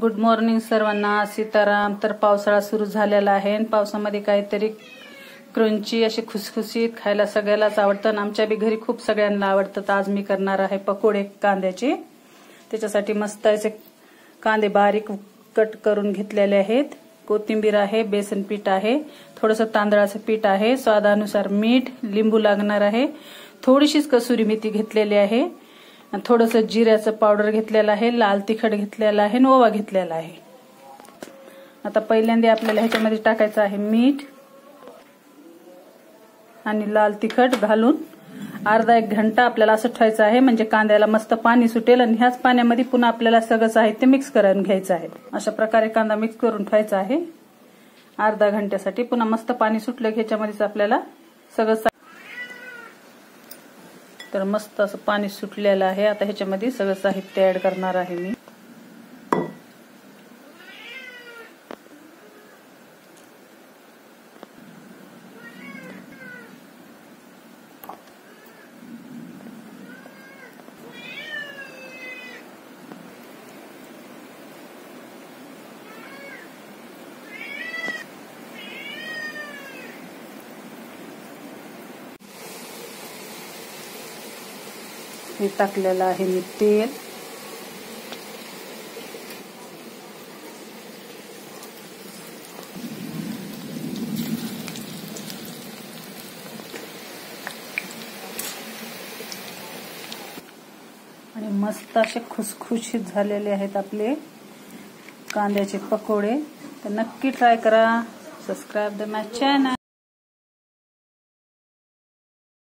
Good morning सर्वांना. सीताराम. तर पावसाळा सुरू झालेला आहे आणि पावसामध्ये काहीतरी क्रंची अशी खुसखुशीत खायला सगळ्यालाच आवडतं आणि आमच्या बी घरी खूप सगळ्यांना आवडतं. तर आज मी करणार आहे पकोडे कांद्याचे. त्याच्यासाठी मस्त असे कांदे बारीक कट करून घेतलेले आहेत. कोथिंबीर आहे, बेसन पीठ आहे, थोडंसं तांदळाचं पीठ आहे, स्वादानुसार मीठ, लिंबू लागणार आहे, थोडीशीच कसुरी मेथी घेतलेली आहे, थोडंसं जिऱ्याचं पावडर घेतलेलं आहे, लाल तिखट घेतलेलं आहे, ओवा घेतलेला आहे. आता पहिल्यांदा आपल्याला ह्याच्यामध्ये टाकायचं आहे मीठ आणि लाल तिखट घालून अर्धा एक घंटा आपल्याला असं ठेवायचं आहे. म्हणजे कांद्याला मस्त पाणी सुटेल आणि ह्याच पाण्यामध्ये पुन्हा आपल्याला सगळं साहित्य मिक्स करून घ्यायचं आहे. अशा प्रकारे कांदा मिक्स करून ठेवायचा आहे अर्धा घंट्यासाठी. पुन्हा मस्त पाणी सुटलं की ह्याच्यामध्येच आपल्याला सगळं तर मस्त असं पाणी सुटलेलं आहे. आता ह्याच्यामध्ये सगळं साहित्य ऍड करणार आहे मी. हे टाकलेलं आहे मी तेल. आणि मस्त असे खुसखुशीत झालेले आहेत आपले कांद्याचे पकोडे. तर नक्की ट्राय करा. Subscribe the my channel.